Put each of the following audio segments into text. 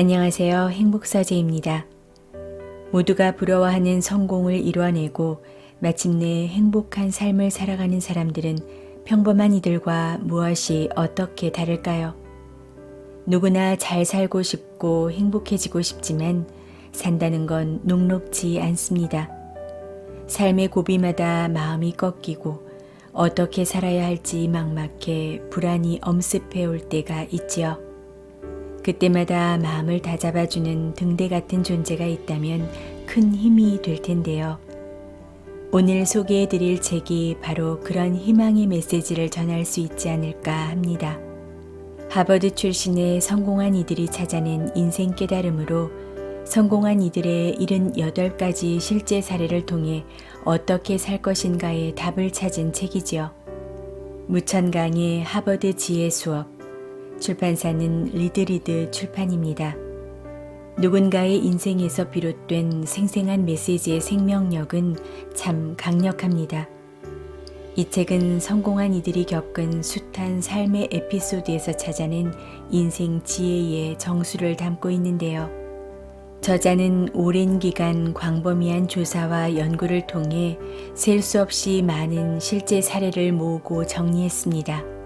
안녕하세요. 행복사제입니다. 모두가 부러워하는 성공을 이뤄내고 마침내 행복한 삶을 살아가는 사람들은 평범한 이들과 무엇이 어떻게 다를까요? 누구나 잘 살고 싶고 행복해지고 싶지만 산다는 건 녹록지 않습니다. 삶의 고비마다 마음이 꺾이고 어떻게 살아야 할지 막막해 불안이 엄습해 올 때가 있지요. 그때마다 마음을 다잡아주는 등대 같은 존재가 있다면 큰 힘이 될 텐데요. 오늘 소개해 드릴 책이 바로 그런 희망의 메시지를 전할 수 있지 않을까 합니다. 하버드 출신의 성공한 이들이 찾아낸 인생 깨달음으로 성공한 이들의 78가지 실제 사례를 통해 어떻게 살 것인가의 답을 찾은 책이지요. 무천강의 하버드 지혜 수업, 출판사는 리드리드 출판입니다. 누군가의 인생에서 비롯된 생생한 메시지의 생명력은 참 강력합니다. 이 책은 성공한 이들이 겪은 숱한 삶의 에피소드에서 찾아낸 인생 지혜의 정수를 담고 있는데요. 저자는 오랜 기간 광범위한 조사와 연구를 통해 셀 수 없이 많은 실제 사례를 모으고 정리했습니다.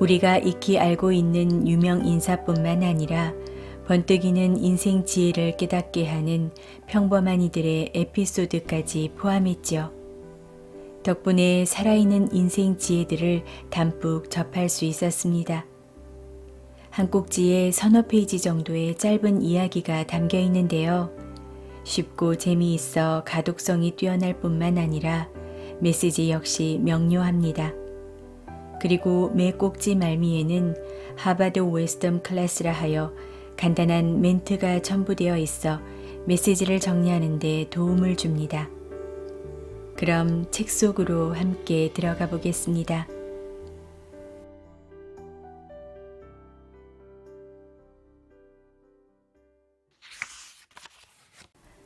우리가 익히 알고 있는 유명 인사뿐만 아니라 번뜩이는 인생 지혜를 깨닫게 하는 평범한 이들의 에피소드까지 포함했지요. 덕분에 살아있는 인생 지혜들을 담뿍 접할 수 있었습니다. 한 꼭지에 서너 페이지 정도의 짧은 이야기가 담겨 있는데요. 쉽고 재미있어 가독성이 뛰어날 뿐만 아니라 메시지 역시 명료합니다. 그리고 매 꼭지 말미에는 하버드 웨스덤 클래스라 하여 간단한 멘트가 첨부되어 있어 메시지를 정리하는 데 도움을 줍니다. 그럼 책 속으로 함께 들어가 보겠습니다.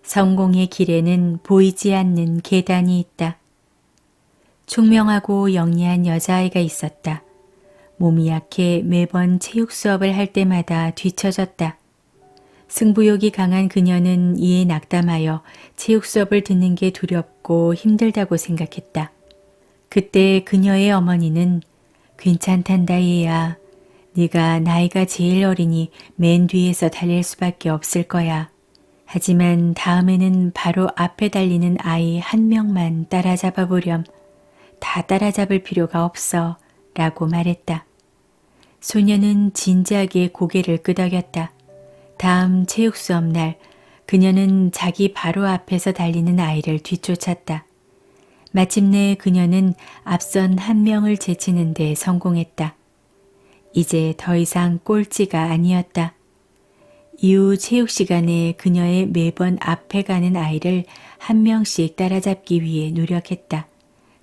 성공의 길에는 보이지 않는 계단이 있다. 총명하고 영리한 여자아이가 있었다. 몸이 약해 매번 체육 수업을 할 때마다 뒤처졌다. 승부욕이 강한 그녀는 이에 낙담하여 체육 수업을 듣는 게 두렵고 힘들다고 생각했다. 그때 그녀의 어머니는 괜찮단다 얘야. 네가 나이가 제일 어리니 맨 뒤에서 달릴 수밖에 없을 거야. 하지만 다음에는 바로 앞에 달리는 아이 한 명만 따라잡아 보렴. 다 따라잡을 필요가 없어 라고 말했다. 소녀는 진지하게 고개를 끄덕였다. 다음 체육 수업 날 그녀는 자기 바로 앞에서 달리는 아이를 뒤쫓았다. 마침내 그녀는 앞선 한 명을 제치는 데 성공했다. 이제 더 이상 꼴찌가 아니었다. 이후 체육 시간에 그녀의 매번 앞에 가는 아이를 한 명씩 따라잡기 위해 노력했다.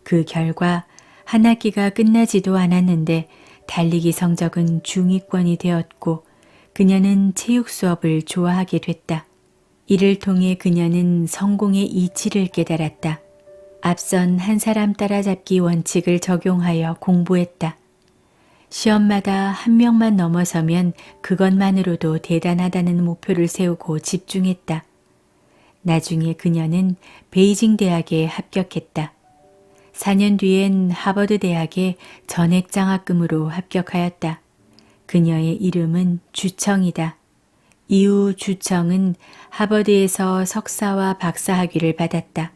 그 결과 한 학기가 끝나지도 않았는데 달리기 성적은 중위권이 되었고 그녀는 체육 수업을 좋아하게 됐다. 이를 통해 그녀는 성공의 이치를 깨달았다. 앞선 한 사람 따라잡기 원칙을 적용하여 공부했다. 시험마다 한 명만 넘어서면 그것만으로도 대단하다는 목표를 세우고 집중했다. 나중에 그녀는 베이징 대학에 합격했다. 4년 뒤엔 하버드 대학에 전액장학금으로 합격하였다. 그녀의 이름은 주청이다. 이후 주청은 하버드에서 석사와 박사 학위를 받았다.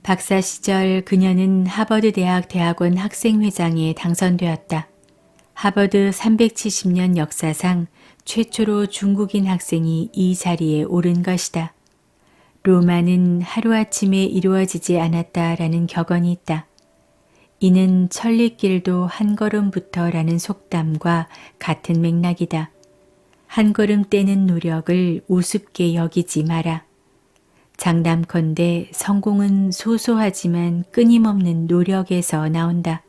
박사 시절 그녀는 하버드 대학 대학원 학생회장에 당선되었다. 하버드 370년 역사상 최초로 중국인 학생이 이 자리에 오른 것이다. 로마는 하루아침에 이루어지지 않았다라는 격언이 있다. 이는 천리길도 한 걸음부터라는 속담과 같은 맥락이다. 한 걸음 떼는 노력을 우습게 여기지 마라. 장담컨대 성공은 소소하지만 끊임없는 노력에서 나온다.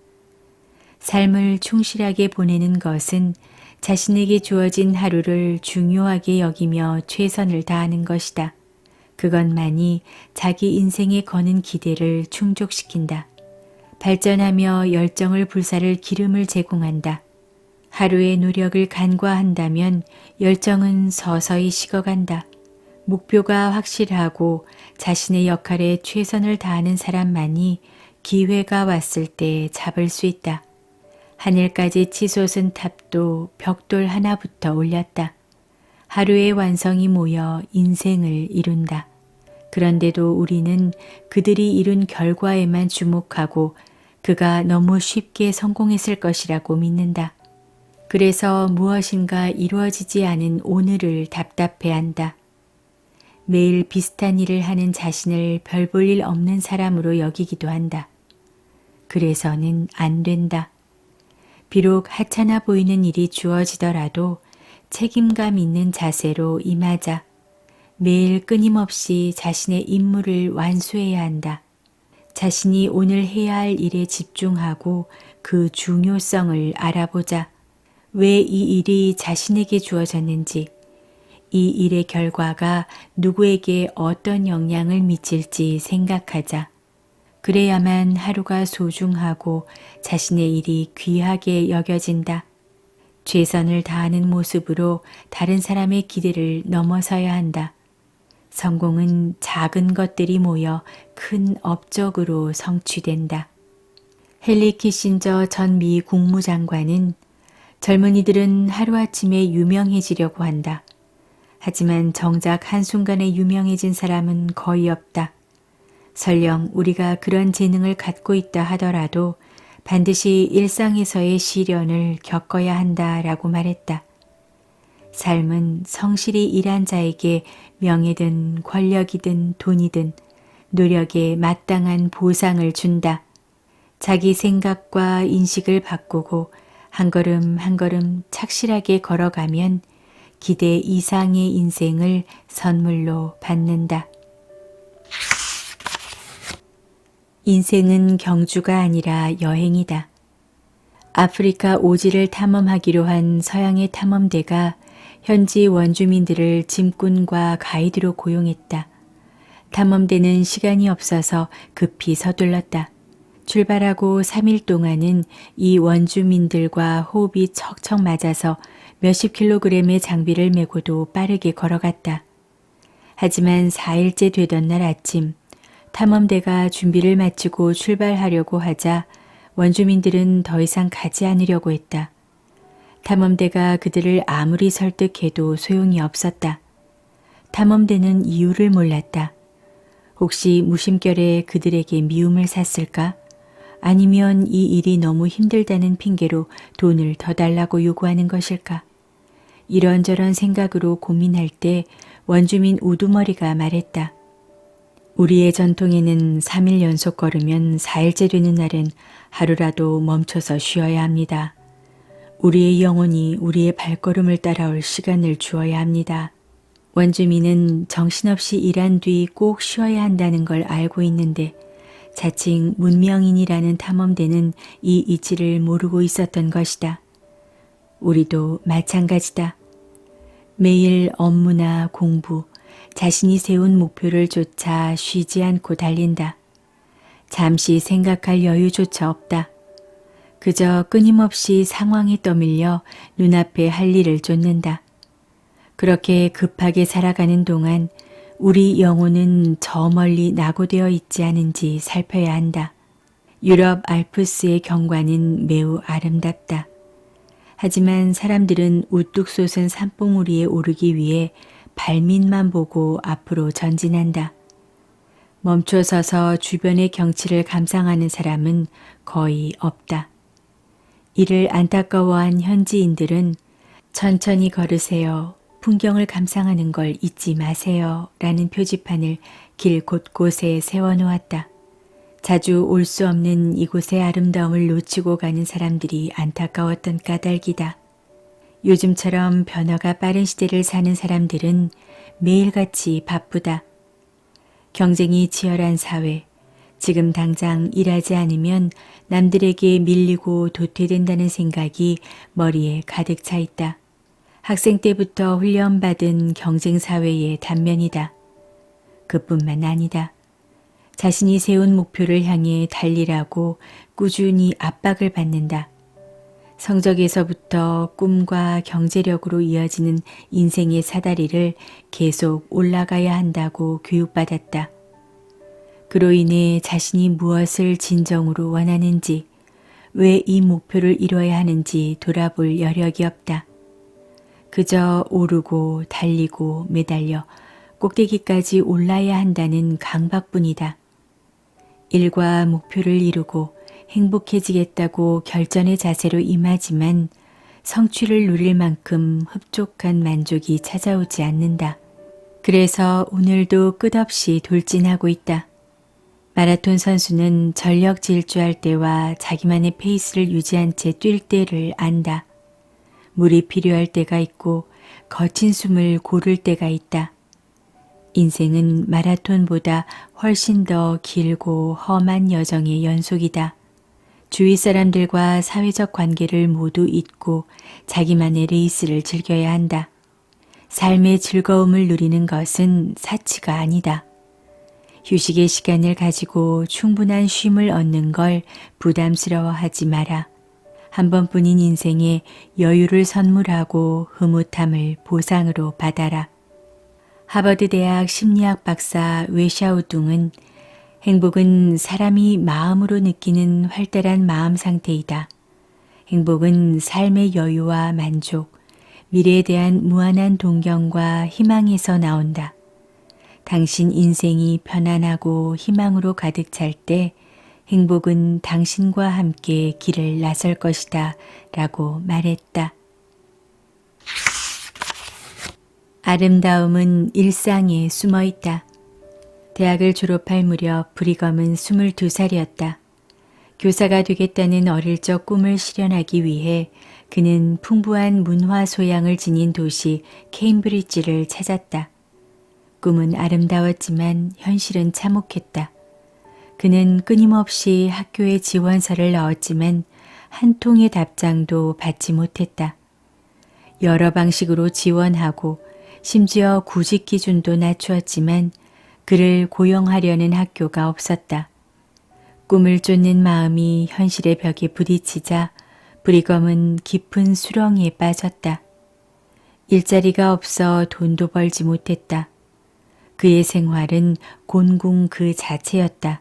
삶을 충실하게 보내는 것은 자신에게 주어진 하루를 중요하게 여기며 최선을 다하는 것이다. 그것만이 자기 인생에 거는 기대를 충족시킨다. 발전하며 열정을 불사를 기름을 제공한다. 하루의 노력을 간과한다면 열정은 서서히 식어간다. 목표가 확실하고 자신의 역할에 최선을 다하는 사람만이 기회가 왔을 때 잡을 수 있다. 하늘까지 치솟은 탑도 벽돌 하나부터 올렸다. 하루의 완성이 모여 인생을 이룬다. 그런데도 우리는 그들이 이룬 결과에만 주목하고 그가 너무 쉽게 성공했을 것이라고 믿는다. 그래서 무엇인가 이루어지지 않은 오늘을 답답해한다. 매일 비슷한 일을 하는 자신을 별 볼 일 없는 사람으로 여기기도 한다. 그래서는 안 된다. 비록 하찮아 보이는 일이 주어지더라도 책임감 있는 자세로 임하자. 매일 끊임없이 자신의 임무를 완수해야 한다. 자신이 오늘 해야 할 일에 집중하고 그 중요성을 알아보자. 왜 이 일이 자신에게 주어졌는지, 이 일의 결과가 누구에게 어떤 영향을 미칠지 생각하자. 그래야만 하루가 소중하고 자신의 일이 귀하게 여겨진다. 최선을 다하는 모습으로 다른 사람의 기대를 넘어서야 한다. 성공은 작은 것들이 모여 큰 업적으로 성취된다. 헨리 키신저 전 미 국무장관은 젊은이들은 하루아침에 유명해지려고 한다. 하지만 정작 한순간에 유명해진 사람은 거의 없다. 설령 우리가 그런 재능을 갖고 있다 하더라도 반드시 일상에서의 시련을 겪어야 한다라고 말했다. 삶은 성실히 일한 자에게 명예든 권력이든 돈이든 노력에 마땅한 보상을 준다. 자기 생각과 인식을 바꾸고 한 걸음 한 걸음 착실하게 걸어가면 기대 이상의 인생을 선물로 받는다. 인생은 경주가 아니라 여행이다. 아프리카 오지를 탐험하기로 한 서양의 탐험대가 현지 원주민들을 짐꾼과 가이드로 고용했다. 탐험대는 시간이 없어서 급히 서둘렀다. 출발하고 3일 동안은 이 원주민들과 호흡이 척척 맞아서 몇십 킬로그램의 장비를 메고도 빠르게 걸어갔다. 하지만 4일째 되던 날 아침 탐험대가 준비를 마치고 출발하려고 하자 원주민들은 더 이상 가지 않으려고 했다. 탐험대가 그들을 아무리 설득해도 소용이 없었다. 탐험대는 이유를 몰랐다. 혹시 무심결에 그들에게 미움을 샀을까? 아니면 이 일이 너무 힘들다는 핑계로 돈을 더 달라고 요구하는 것일까? 이런저런 생각으로 고민할 때 원주민 우두머리가 말했다. 우리의 전통에는 3일 연속 걸으면 4일째 되는 날엔 하루라도 멈춰서 쉬어야 합니다. 우리의 영혼이 우리의 발걸음을 따라올 시간을 주어야 합니다. 원주민은 정신없이 일한 뒤 꼭 쉬어야 한다는 걸 알고 있는데 자칭 문명인이라는 탐험대는 이 이치를 모르고 있었던 것이다. 우리도 마찬가지다. 매일 업무나 공부, 자신이 세운 목표를 쫓아 쉬지 않고 달린다. 잠시 생각할 여유조차 없다. 그저 끊임없이 상황에 떠밀려 눈앞에 할 일을 쫓는다. 그렇게 급하게 살아가는 동안 우리 영혼은 저 멀리 낙오되어 있지 않은지 살펴야 한다. 유럽 알프스의 경관은 매우 아름답다. 하지만 사람들은 우뚝 솟은 산봉우리에 오르기 위해 발밑만 보고 앞으로 전진한다. 멈춰서서 주변의 경치를 감상하는 사람은 거의 없다. 이를 안타까워한 현지인들은 천천히 걸으세요. 풍경을 감상하는 걸 잊지 마세요. 라는 표지판을 길 곳곳에 세워놓았다. 자주 올 수 없는 이곳의 아름다움을 놓치고 가는 사람들이 안타까웠던 까닭이다. 요즘처럼 변화가 빠른 시대를 사는 사람들은 매일같이 바쁘다. 경쟁이 치열한 사회, 지금 당장 일하지 않으면 남들에게 밀리고 도태된다는 생각이 머리에 가득 차 있다. 학생 때부터 훈련받은 경쟁사회의 단면이다. 그뿐만 아니다. 자신이 세운 목표를 향해 달리라고 꾸준히 압박을 받는다. 성적에서부터 꿈과 경제력으로 이어지는 인생의 사다리를 계속 올라가야 한다고 교육받았다. 그로 인해 자신이 무엇을 진정으로 원하는지, 왜 이 목표를 이뤄야 하는지 돌아볼 여력이 없다. 그저 오르고 달리고 매달려 꼭대기까지 올라야 한다는 강박뿐이다. 일과 목표를 이루고 행복해지겠다고 결전의 자세로 임하지만 성취를 누릴 만큼 흡족한 만족이 찾아오지 않는다. 그래서 오늘도 끝없이 돌진하고 있다. 마라톤 선수는 전력 질주할 때와 자기만의 페이스를 유지한 채 뛸 때를 안다. 물이 필요할 때가 있고 거친 숨을 고를 때가 있다. 인생은 마라톤보다 훨씬 더 길고 험한 여정의 연속이다. 주위 사람들과 사회적 관계를 모두 잊고 자기만의 레이스를 즐겨야 한다. 삶의 즐거움을 누리는 것은 사치가 아니다. 휴식의 시간을 가지고 충분한 쉼을 얻는 걸 부담스러워하지 마라. 한 번뿐인 인생에 여유를 선물하고 흐뭇함을 보상으로 받아라. 하버드 대학 심리학 박사 웨샤우둥은 행복은 사람이 마음으로 느끼는 활달한 마음 상태이다. 행복은 삶의 여유와 만족, 미래에 대한 무한한 동경과 희망에서 나온다. 당신 인생이 편안하고 희망으로 가득 찰 때 행복은 당신과 함께 길을 나설 것이다 라고 말했다. 아름다움은 일상에 숨어 있다. 대학을 졸업할 무렵 브리검은 22살이었다. 교사가 되겠다는 어릴 적 꿈을 실현하기 위해 그는 풍부한 문화 소양을 지닌 도시 케임브리지를 찾았다. 꿈은 아름다웠지만 현실은 참혹했다. 그는 끊임없이 학교에 지원서를 넣었지만 한 통의 답장도 받지 못했다. 여러 방식으로 지원하고 심지어 구직 기준도 낮추었지만 그를 고용하려는 학교가 없었다. 꿈을 쫓는 마음이 현실의 벽에 부딪히자 브리검은 깊은 수렁에 빠졌다. 일자리가 없어 돈도 벌지 못했다. 그의 생활은 곤궁 그 자체였다.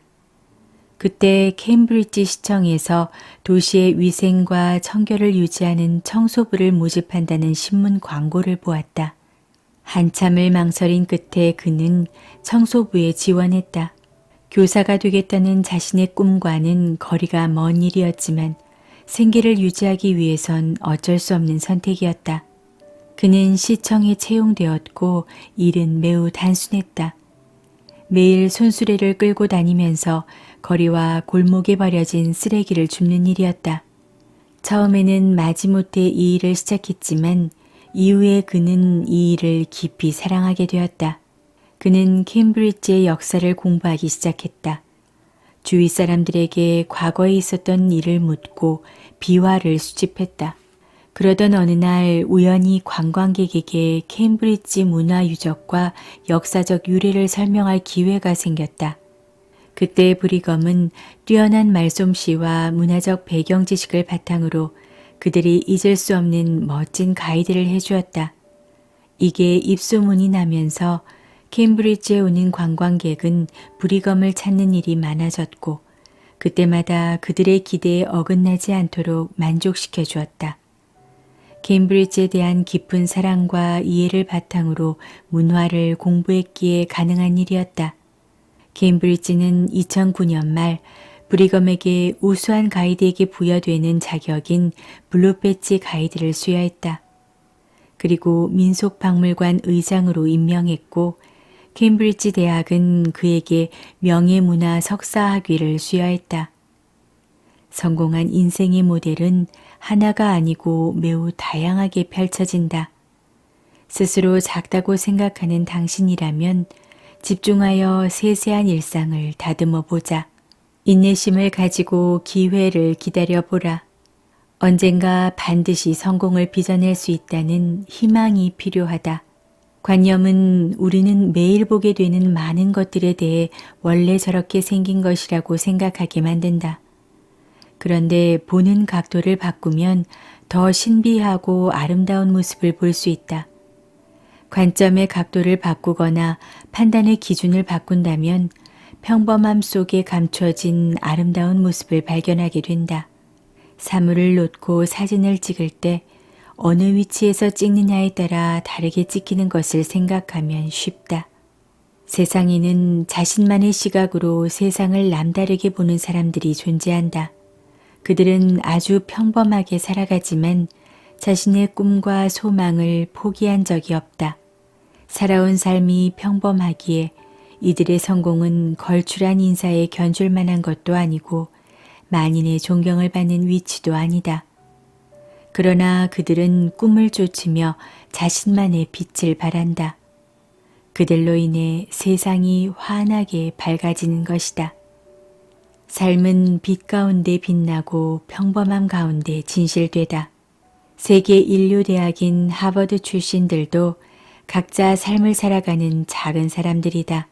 그때 케임브리지 시청에서 도시의 위생과 청결을 유지하는 청소부를 모집한다는 신문 광고를 보았다. 한참을 망설인 끝에 그는 청소부에 지원했다. 교사가 되겠다는 자신의 꿈과는 거리가 먼 일이었지만 생계를 유지하기 위해선 어쩔 수 없는 선택이었다. 그는 시청에 채용되었고 일은 매우 단순했다. 매일 손수레를 끌고 다니면서 거리와 골목에 버려진 쓰레기를 줍는 일이었다. 처음에는 마지못해 이 일을 시작했지만 이후에 그는 이 일을 깊이 사랑하게 되었다. 그는 케임브리지의 역사를 공부하기 시작했다. 주위 사람들에게 과거에 있었던 일을 묻고 비화를 수집했다. 그러던 어느 날 우연히 관광객에게 케임브리지 문화 유적과 역사적 유래를 설명할 기회가 생겼다. 그때 브리검은 뛰어난 말솜씨와 문화적 배경 지식을 바탕으로 그들이 잊을 수 없는 멋진 가이드를 해주었다. 이게 입소문이 나면서 케임브리지에 오는 관광객은 브리검을 찾는 일이 많아졌고 그때마다 그들의 기대에 어긋나지 않도록 만족시켜 주었다. 케임브리지에 대한 깊은 사랑과 이해를 바탕으로 문화를 공부했기에 가능한 일이었다. 케임브리지는 2009년 말 브리검에게 우수한 가이드에게 부여되는 자격인 블루 배지 가이드를 수여했다. 그리고 민속박물관 의장으로 임명했고 케임브리지 대학은 그에게 명예문화 석사 학위를 수여했다. 성공한 인생의 모델은 하나가 아니고 매우 다양하게 펼쳐진다. 스스로 작다고 생각하는 당신이라면 집중하여 세세한 일상을 다듬어 보자. 인내심을 가지고 기회를 기다려보라. 언젠가 반드시 성공을 빚어낼 수 있다는 희망이 필요하다. 관념은 우리는 매일 보게 되는 많은 것들에 대해 원래 저렇게 생긴 것이라고 생각하게 만든다. 그런데 보는 각도를 바꾸면 더 신비하고 아름다운 모습을 볼 수 있다. 관점의 각도를 바꾸거나 판단의 기준을 바꾼다면 평범함 속에 감춰진 아름다운 모습을 발견하게 된다. 사물을 놓고 사진을 찍을 때 어느 위치에서 찍느냐에 따라 다르게 찍히는 것을 생각하면 쉽다. 세상에는 자신만의 시각으로 세상을 남다르게 보는 사람들이 존재한다. 그들은 아주 평범하게 살아가지만 자신의 꿈과 소망을 포기한 적이 없다. 살아온 삶이 평범하기에 이들의 성공은 걸출한 인사에 견줄 만한 것도 아니고 만인의 존경을 받는 위치도 아니다. 그러나 그들은 꿈을 쫓으며 자신만의 빛을 발한다. 그들로 인해 세상이 환하게 밝아지는 것이다. 삶은 빛 가운데 빛나고 평범함 가운데 진실되다. 세계 인류대학인 하버드 출신들도 각자 삶을 살아가는 작은 사람들이다.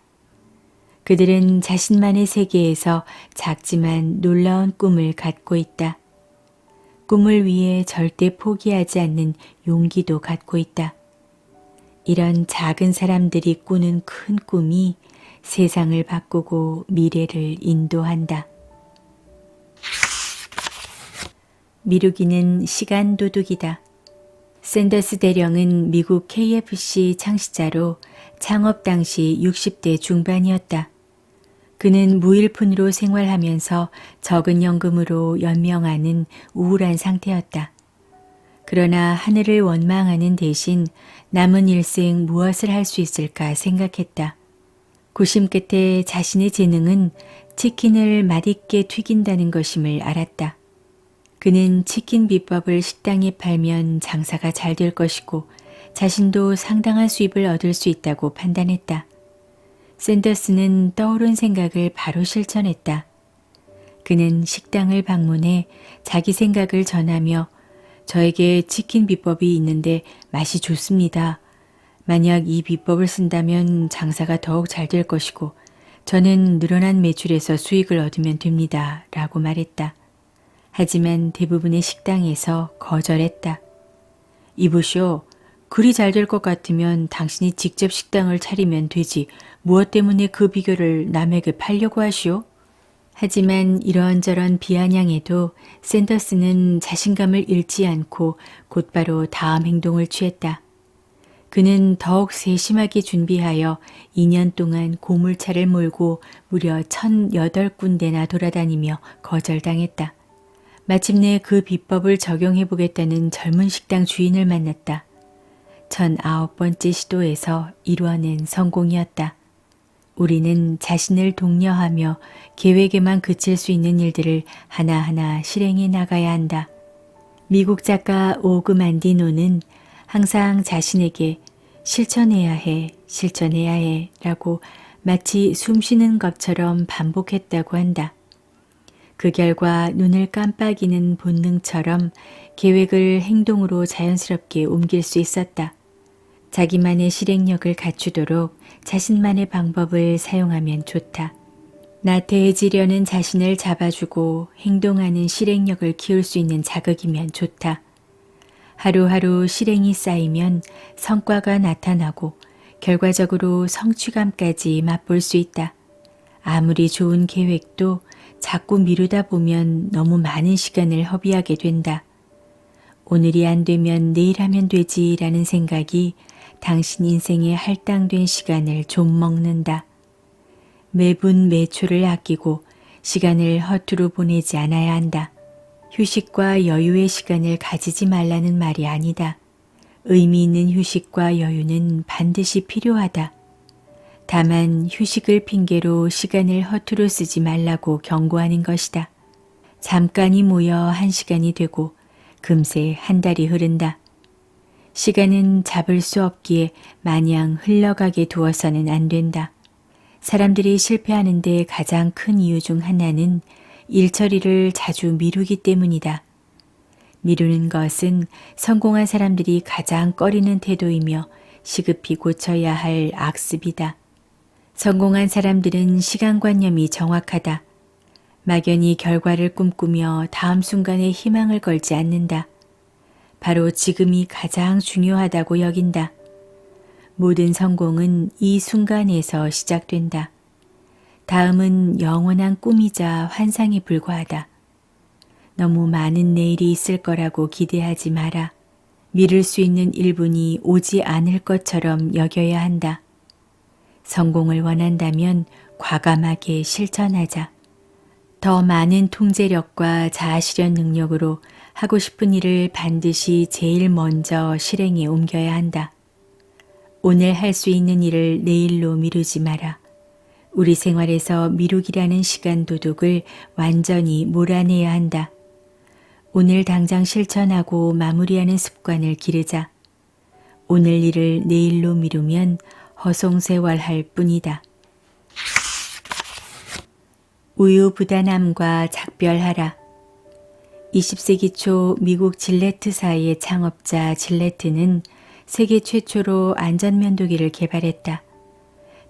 그들은 자신만의 세계에서 작지만 놀라운 꿈을 갖고 있다. 꿈을 위해 절대 포기하지 않는 용기도 갖고 있다. 이런 작은 사람들이 꾸는 큰 꿈이 세상을 바꾸고 미래를 인도한다. 미루기는 시간 도둑이다. 샌더스 대령은 미국 KFC 창시자로 창업 당시 60대 중반이었다. 그는 무일푼으로 생활하면서 적은 연금으로 연명하는 우울한 상태였다. 그러나 하늘을 원망하는 대신 남은 일생 무엇을 할 수 있을까 생각했다. 고심 끝에 자신의 재능은 치킨을 맛있게 튀긴다는 것임을 알았다. 그는 치킨 비법을 식당에 팔면 장사가 잘 될 것이고 자신도 상당한 수입을 얻을 수 있다고 판단했다. 샌더스는 떠오른 생각을 바로 실천했다. 그는 식당을 방문해 자기 생각을 전하며 저에게 치킨 비법이 있는데 맛이 좋습니다. 만약 이 비법을 쓴다면 장사가 더욱 잘 될 것이고 저는 늘어난 매출에서 수익을 얻으면 됩니다. 라고 말했다. 하지만 대부분의 식당에서 거절했다. 이보시오. 그리 잘 될 것 같으면 당신이 직접 식당을 차리면 되지 무엇 때문에 그 비결을 남에게 팔려고 하시오? 하지만 이런저런 비아냥에도 샌더스는 자신감을 잃지 않고 곧바로 다음 행동을 취했다. 그는 더욱 세심하게 준비하여 2년 동안 고물차를 몰고 무려 1,008군데나 돌아다니며 거절당했다. 마침내 그 비법을 적용해보겠다는 젊은 식당 주인을 만났다. 1,009번째 시도에서 이루어낸 성공이었다. 우리는 자신을 독려하며 계획에만 그칠 수 있는 일들을 하나하나 실행해 나가야 한다. 미국 작가 오그 만디노는 항상 자신에게 실천해야 해, 실천해야 해 라고 마치 숨쉬는 것처럼 반복했다고 한다. 그 결과 눈을 깜빡이는 본능처럼 계획을 행동으로 자연스럽게 옮길 수 있었다. 자기만의 실행력을 갖추도록 자신만의 방법을 사용하면 좋다. 나태해지려는 자신을 잡아주고 행동하는 실행력을 키울 수 있는 자극이면 좋다. 하루하루 실행이 쌓이면 성과가 나타나고 결과적으로 성취감까지 맛볼 수 있다. 아무리 좋은 계획도 자꾸 미루다 보면 너무 많은 시간을 허비하게 된다. 오늘이 안 되면 내일 하면 되지라는 생각이 당신 인생의 할당된 시간을 좀 먹는다. 매분 매초를 아끼고 시간을 허투루 보내지 않아야 한다. 휴식과 여유의 시간을 가지지 말라는 말이 아니다. 의미 있는 휴식과 여유는 반드시 필요하다. 다만 휴식을 핑계로 시간을 허투루 쓰지 말라고 경고하는 것이다. 잠깐이 모여 1시간이 되고 금세 한 달이 흐른다. 시간은 잡을 수 없기에 마냥 흘러가게 두어서는 안 된다. 사람들이 실패하는 데 가장 큰 이유 중 하나는 일 처리를 자주 미루기 때문이다. 미루는 것은 성공한 사람들이 가장 꺼리는 태도이며 시급히 고쳐야 할 악습이다. 성공한 사람들은 시간관념이 정확하다. 막연히 결과를 꿈꾸며 다음 순간에 희망을 걸지 않는다. 바로 지금이 가장 중요하다고 여긴다. 모든 성공은 이 순간에서 시작된다. 다음은 영원한 꿈이자 환상에 불과하다. 너무 많은 내일이 있을 거라고 기대하지 마라. 미룰 수 있는 1분이 오지 않을 것처럼 여겨야 한다. 성공을 원한다면 과감하게 실천하자. 더 많은 통제력과 자아실현 능력으로 하고 싶은 일을 반드시 제일 먼저 실행에 옮겨야 한다. 오늘 할 수 있는 일을 내일로 미루지 마라. 우리 생활에서 미루기라는 시간 도둑을 완전히 몰아내야 한다. 오늘 당장 실천하고 마무리하는 습관을 기르자. 오늘 일을 내일로 미루면 허송세월할 뿐이다. 우유부단함과 작별하라. 20세기 초 미국 질레트사의 창업자 질레트는 세계 최초로 안전면도기를 개발했다.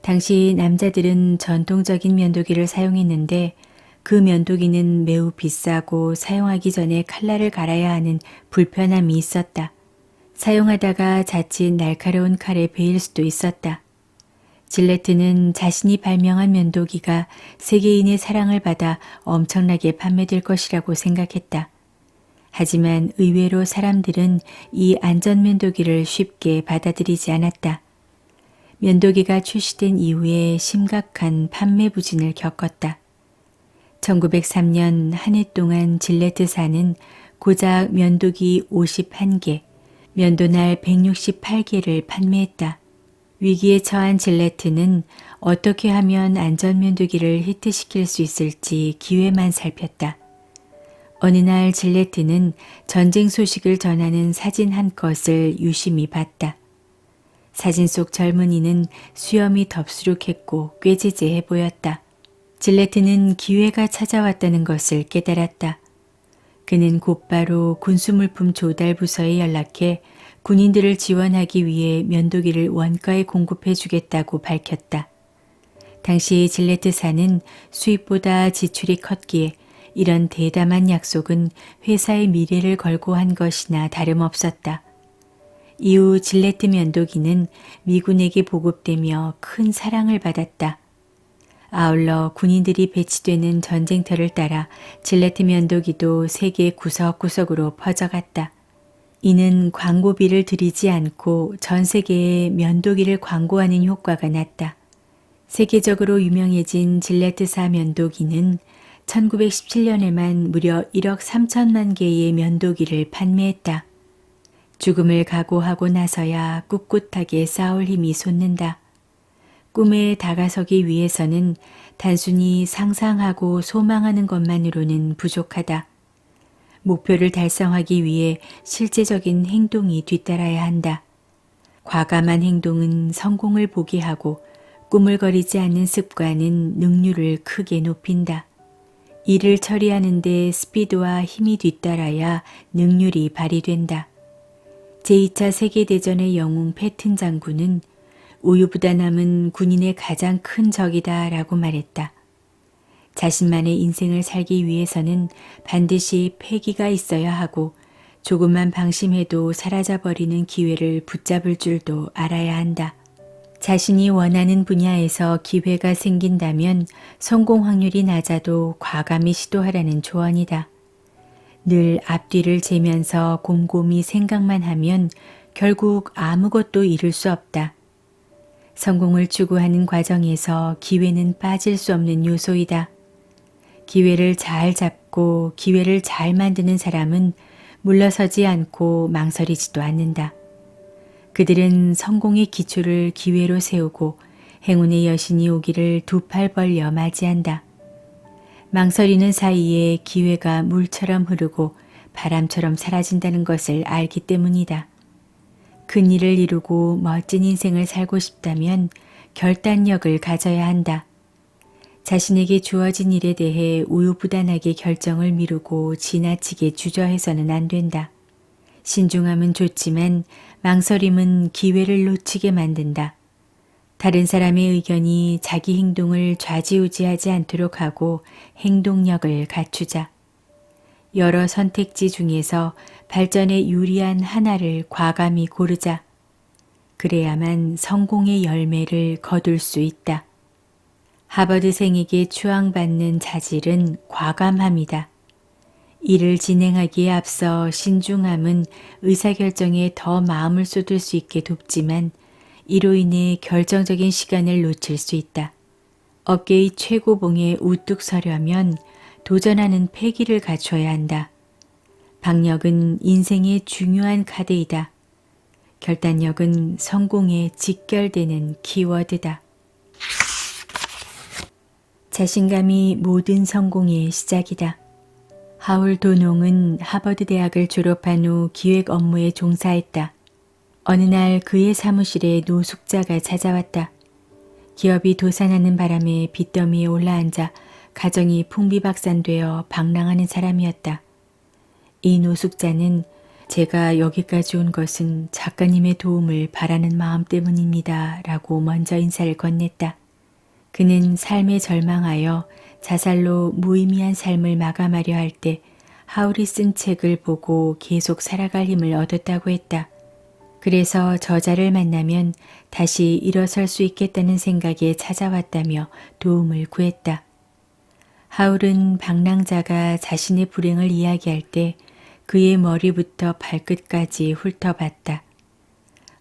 당시 남자들은 전통적인 면도기를 사용했는데 그 면도기는 매우 비싸고 사용하기 전에 칼날을 갈아야 하는 불편함이 있었다. 사용하다가 자칫 날카로운 칼에 베일 수도 있었다. 질레트는 자신이 발명한 면도기가 세계인의 사랑을 받아 엄청나게 판매될 것이라고 생각했다. 하지만 의외로 사람들은 이 안전면도기를 쉽게 받아들이지 않았다. 면도기가 출시된 이후에 심각한 판매 부진을 겪었다. 1903년 한 해 동안 질레트사는 고작 면도기 51개, 면도날 168개를 판매했다. 위기에 처한 질레트는 어떻게 하면 안전면도기를 히트시킬 수 있을지 기회만 살폈다. 어느 날 질레트는 전쟁 소식을 전하는 사진 한 컷을 유심히 봤다. 사진 속 젊은이는 수염이 덥수룩했고 꾀지지해 보였다. 질레트는 기회가 찾아왔다는 것을 깨달았다. 그는 곧바로 군수물품 조달 부서에 연락해 군인들을 지원하기 위해 면도기를 원가에 공급해 주겠다고 밝혔다. 당시 질레트사는 수입보다 지출이 컸기에 이런 대담한 약속은 회사의 미래를 걸고 한 것이나 다름없었다. 이후 질레트 면도기는 미군에게 보급되며 큰 사랑을 받았다. 아울러 군인들이 배치되는 전쟁터를 따라 질레트 면도기도 세계 구석구석으로 퍼져갔다. 이는 광고비를 들이지 않고 전 세계에 면도기를 광고하는 효과가 났다. 세계적으로 유명해진 질레트사 면도기는 1917년에만 무려 1억 3천만 개의 면도기를 판매했다. 죽음을 각오하고 나서야 꿋꿋하게 싸울 힘이 솟는다. 꿈에 다가서기 위해서는 단순히 상상하고 소망하는 것만으로는 부족하다. 목표를 달성하기 위해 실제적인 행동이 뒤따라야 한다. 과감한 행동은 성공을 보게 하고 꾸물거리지 않는 습관은 능률을 크게 높인다. 일을 처리하는 데 스피드와 힘이 뒤따라야 능률이 발휘된다. 제2차 세계대전의 영웅 패튼 장군은 우유부단함은 군인의 가장 큰 적이다 라고 말했다. 자신만의 인생을 살기 위해서는 반드시 패기가 있어야 하고 조금만 방심해도 사라져버리는 기회를 붙잡을 줄도 알아야 한다. 자신이 원하는 분야에서 기회가 생긴다면 성공 확률이 낮아도 과감히 시도하라는 조언이다. 늘 앞뒤를 재면서 곰곰이 생각만 하면 결국 아무것도 이룰 수 없다. 성공을 추구하는 과정에서 기회는 빠질 수 없는 요소이다. 기회를 잘 잡고 기회를 잘 만드는 사람은 물러서지 않고 망설이지도 않는다. 그들은 성공의 기초를 기회로 세우고 행운의 여신이 오기를 두 팔 벌려 맞이한다. 망설이는 사이에 기회가 물처럼 흐르고 바람처럼 사라진다는 것을 알기 때문이다. 큰 일을 이루고 멋진 인생을 살고 싶다면 결단력을 가져야 한다. 자신에게 주어진 일에 대해 우유부단하게 결정을 미루고 지나치게 주저해서는 안 된다. 신중함은 좋지만 망설임은 기회를 놓치게 만든다. 다른 사람의 의견이 자기 행동을 좌지우지하지 않도록 하고 행동력을 갖추자. 여러 선택지 중에서 발전에 유리한 하나를 과감히 고르자. 그래야만 성공의 열매를 거둘 수 있다. 하버드생에게 추앙받는 자질은 과감함이다. 일을 진행하기에 앞서 신중함은 의사결정에 더 마음을 쏟을 수 있게 돕지만 이로 인해 결정적인 시간을 놓칠 수 있다. 업계의 최고봉에 우뚝 서려면 도전하는 패기를 갖춰야 한다. 박력은 인생의 중요한 카드이다. 결단력은 성공에 직결되는 키워드다. 자신감이 모든 성공의 시작이다. 하울 도농은 하버드 대학을 졸업한 후 기획 업무에 종사했다. 어느 날 그의 사무실에 노숙자가 찾아왔다. 기업이 도산하는 바람에 빚더미에 올라앉아 가정이 풍비박산되어 방랑하는 사람이었다. 이 노숙자는 제가 여기까지 온 것은 작가님의 도움을 바라는 마음 때문입니다. 라고 먼저 인사를 건넸다. 그는 삶에 절망하여 자살로 무의미한 삶을 마감하려 할 때 하울이 쓴 책을 보고 계속 살아갈 힘을 얻었다고 했다. 그래서 저자를 만나면 다시 일어설 수 있겠다는 생각에 찾아왔다며 도움을 구했다. 하울은 방랑자가 자신의 불행을 이야기할 때 그의 머리부터 발끝까지 훑어봤다.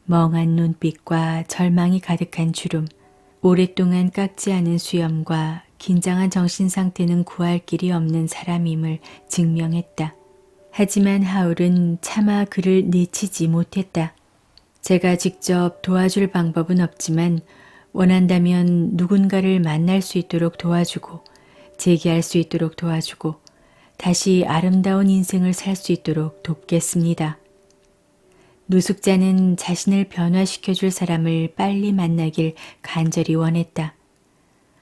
멍한 눈빛과 절망이 가득한 주름, 오랫동안 깎지 않은 수염과 긴장한 정신 상태는 구할 길이 없는 사람임을 증명했다. 하지만 하울은 차마 그를 내치지 못했다. 제가 직접 도와줄 방법은 없지만 원한다면 누군가를 만날 수 있도록 도와주고 재기할 수 있도록 도와주고 다시 아름다운 인생을 살 수 있도록 돕겠습니다. 노숙자는 자신을 변화시켜줄 사람을 빨리 만나길 간절히 원했다.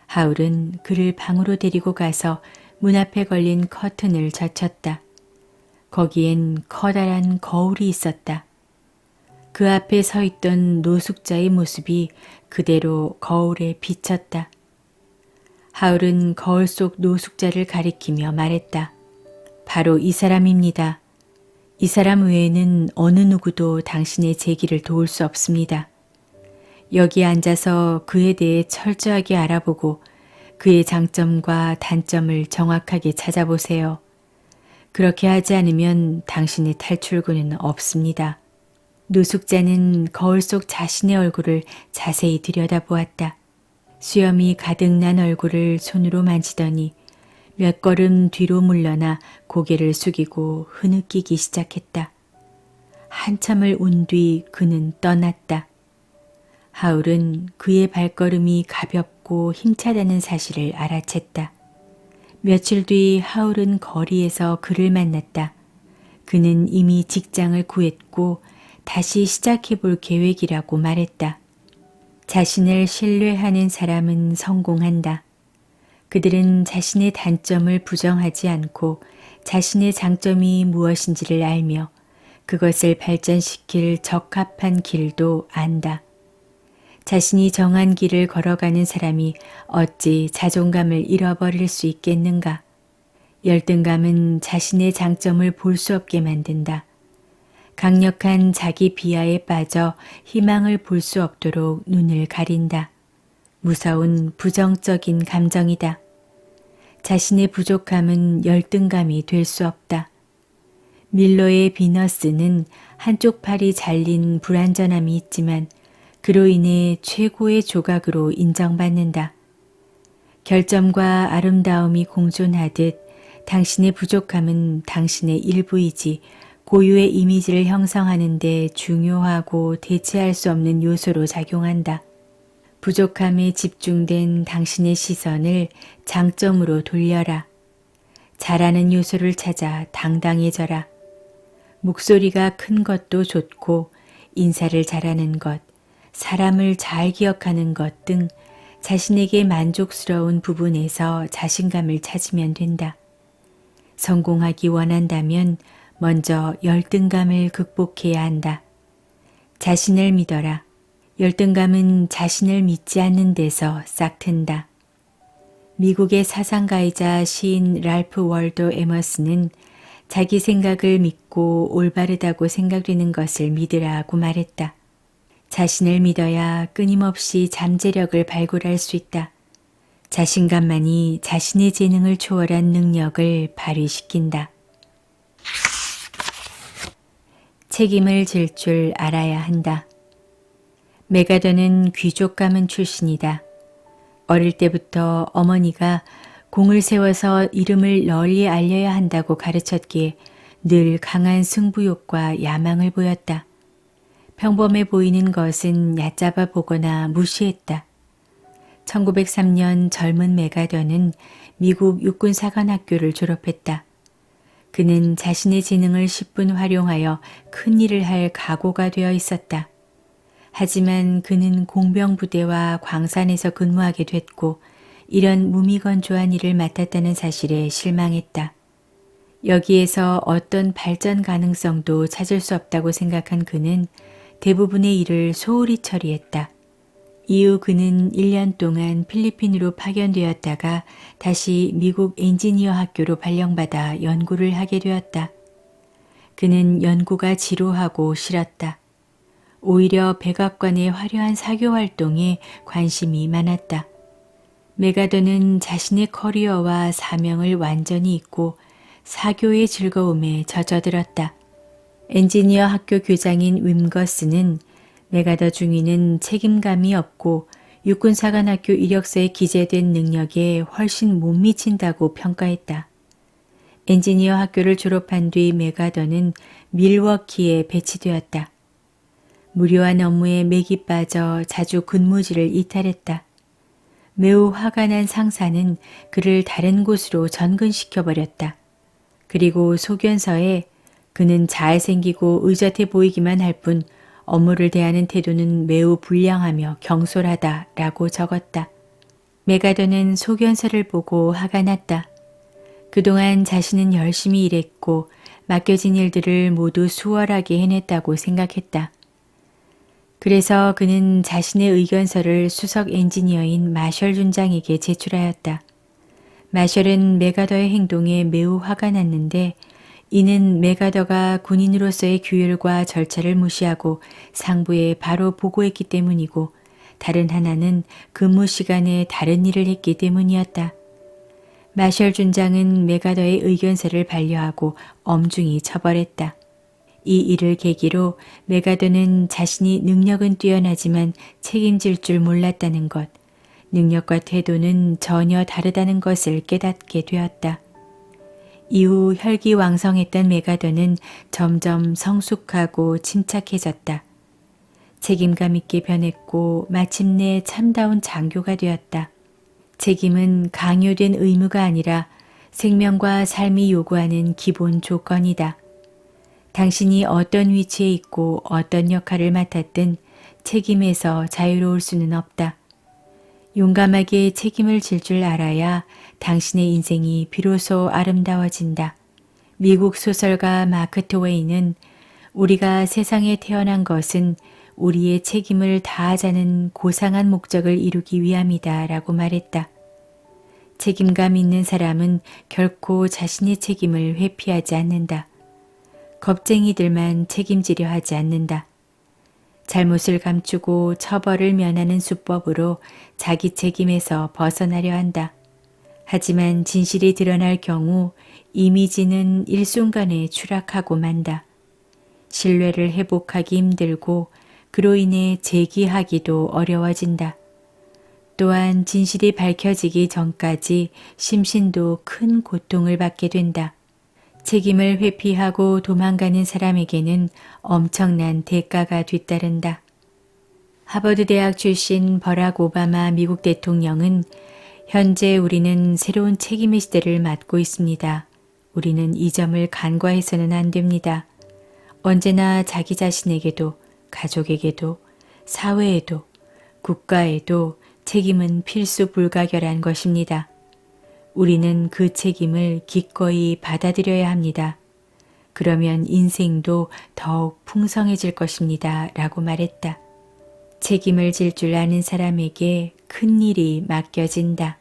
하울은 그를 방으로 데리고 가서 문 앞에 걸린 커튼을 젖혔다. 거기엔 커다란 거울이 있었다. 그 앞에 서 있던 노숙자의 모습이 그대로 거울에 비쳤다. 하울은 거울 속 노숙자를 가리키며 말했다. 바로 이 사람입니다. 이 사람 외에는 어느 누구도 당신의 재기를 도울 수 없습니다. 여기 앉아서 그에 대해 철저하게 알아보고 그의 장점과 단점을 정확하게 찾아보세요. 그렇게 하지 않으면 당신의 탈출구는 없습니다. 노숙자는 거울 속 자신의 얼굴을 자세히 들여다보았다. 수염이 가득 난 얼굴을 손으로 만지더니 몇 걸음 뒤로 물러나 고개를 숙이고 흐느끼기 시작했다. 한참을 운 뒤 그는 떠났다. 하울은 그의 발걸음이 가볍고 힘차다는 사실을 알아챘다. 며칠 뒤 하울은 거리에서 그를 만났다. 그는 이미 직장을 구했고 다시 시작해 볼 계획이라고 말했다. 자신을 신뢰하는 사람은 성공한다. 그들은 자신의 단점을 부정하지 않고 자신의 장점이 무엇인지를 알며 그것을 발전시킬 적합한 길도 안다. 자신이 정한 길을 걸어가는 사람이 어찌 자존감을 잃어버릴 수 있겠는가? 열등감은 자신의 장점을 볼 수 없게 만든다. 강력한 자기 비하에 빠져 희망을 볼 수 없도록 눈을 가린다. 무서운 부정적인 감정이다. 자신의 부족함은 열등감이 될 수 없다. 밀러의 비너스는 한쪽 팔이 잘린 불완전함이 있지만 그로 인해 최고의 조각으로 인정받는다. 결점과 아름다움이 공존하듯 당신의 부족함은 당신의 일부이지 고유의 이미지를 형성하는 데 중요하고 대체할 수 없는 요소로 작용한다. 부족함에 집중된 당신의 시선을 장점으로 돌려라. 잘하는 요소를 찾아 당당해져라. 목소리가 큰 것도 좋고 인사를 잘하는 것, 사람을 잘 기억하는 것 등 자신에게 만족스러운 부분에서 자신감을 찾으면 된다. 성공하기 원한다면 먼저 열등감을 극복해야 한다. 자신을 믿어라. 열등감은 자신을 믿지 않는 데서 싹튼다. 미국의 사상가이자 시인 랄프 월도 에머슨은 자기 생각을 믿고 올바르다고 생각되는 것을 믿으라고 말했다. 자신을 믿어야 끊임없이 잠재력을 발굴할 수 있다. 자신감만이 자신의 재능을 초월한 능력을 발휘시킨다. 책임을 질 줄 알아야 한다. 메가더는 귀족 가문 출신이다. 어릴 때부터 어머니가 공을 세워서 이름을 널리 알려야 한다고 가르쳤기에 늘 강한 승부욕과 야망을 보였다. 평범해 보이는 것은 얕잡아 보거나 무시했다. 1903년 젊은 메가더는 미국 육군사관학교를 졸업했다. 그는 자신의 재능을 10분 활용하여 큰 일을 할 각오가 되어 있었다. 하지만 그는 공병부대와 광산에서 근무하게 됐고 이런 무미건조한 일을 맡았다는 사실에 실망했다. 여기에서 어떤 발전 가능성도 찾을 수 없다고 생각한 그는 대부분의 일을 소홀히 처리했다. 이후 그는 1년 동안 필리핀으로 파견되었다가 다시 미국 엔지니어 학교로 발령받아 연구를 하게 되었다. 그는 연구가 지루하고 싫었다. 오히려 백악관의 화려한 사교 활동에 관심이 많았다. 메가더는 자신의 커리어와 사명을 완전히 잊고 사교의 즐거움에 젖어들었다. 엔지니어 학교 교장인 윈거스는 메가더 중위는 책임감이 없고 육군사관학교 이력서에 기재된 능력에 훨씬 못 미친다고 평가했다. 엔지니어 학교를 졸업한 뒤 메가더는 밀워키에 배치되었다. 무료한 업무에 맥이 빠져 자주 근무지를 이탈했다. 매우 화가 난 상사는 그를 다른 곳으로 전근시켜버렸다. 그리고 소견서에 그는 잘생기고 의젓해 보이기만 할 뿐 업무를 대하는 태도는 매우 불량하며 경솔하다 라고 적었다. 메가더는 소견서를 보고 화가 났다. 그동안 자신은 열심히 일했고 맡겨진 일들을 모두 수월하게 해냈다고 생각했다. 그래서 그는 자신의 의견서를 수석 엔지니어인 마셜 준장에게 제출하였다. 마셜은 메가더의 행동에 매우 화가 났는데 이는 메가더가 군인으로서의 규율과 절차를 무시하고 상부에 바로 보고했기 때문이고 다른 하나는 근무 시간에 다른 일을 했기 때문이었다. 마셜 준장은 메가더의 의견서를 반려하고 엄중히 처벌했다. 이 일을 계기로 메가더는 자신이 능력은 뛰어나지만 책임질 줄 몰랐다는 것, 능력과 태도는 전혀 다르다는 것을 깨닫게 되었다. 이후 혈기왕성했던 메가더는 점점 성숙하고 침착해졌다. 책임감 있게 변했고 마침내 참다운 장교가 되었다. 책임은 강요된 의무가 아니라 생명과 삶이 요구하는 기본 조건이다. 당신이 어떤 위치에 있고 어떤 역할을 맡았든 책임에서 자유로울 수는 없다. 용감하게 책임을 질 줄 알아야 당신의 인생이 비로소 아름다워진다. 미국 소설가 마크 트웨이는 우리가 세상에 태어난 것은 우리의 책임을 다하자는 고상한 목적을 이루기 위함이다 라고 말했다. 책임감 있는 사람은 결코 자신의 책임을 회피하지 않는다. 겁쟁이들만 책임지려 하지 않는다. 잘못을 감추고 처벌을 면하는 수법으로 자기 책임에서 벗어나려 한다. 하지만 진실이 드러날 경우 이미지는 일순간에 추락하고 만다. 신뢰를 회복하기 힘들고 그로 인해 재기하기도 어려워진다. 또한 진실이 밝혀지기 전까지 심신도 큰 고통을 받게 된다. 책임을 회피하고 도망가는 사람에게는 엄청난 대가가 뒤따른다. 하버드 대학 출신 버락 오바마 미국 대통령은 현재 우리는 새로운 책임의 시대를 맞고 있습니다. 우리는 이 점을 간과해서는 안 됩니다. 언제나 자기 자신에게도 가족에게도 사회에도 국가에도 책임은 필수 불가결한 것입니다. 우리는 그 책임을 기꺼이 받아들여야 합니다. 그러면 인생도 더욱 풍성해질 것입니다. 라고 말했다. 책임을 질 줄 아는 사람에게 큰 일이 맡겨진다.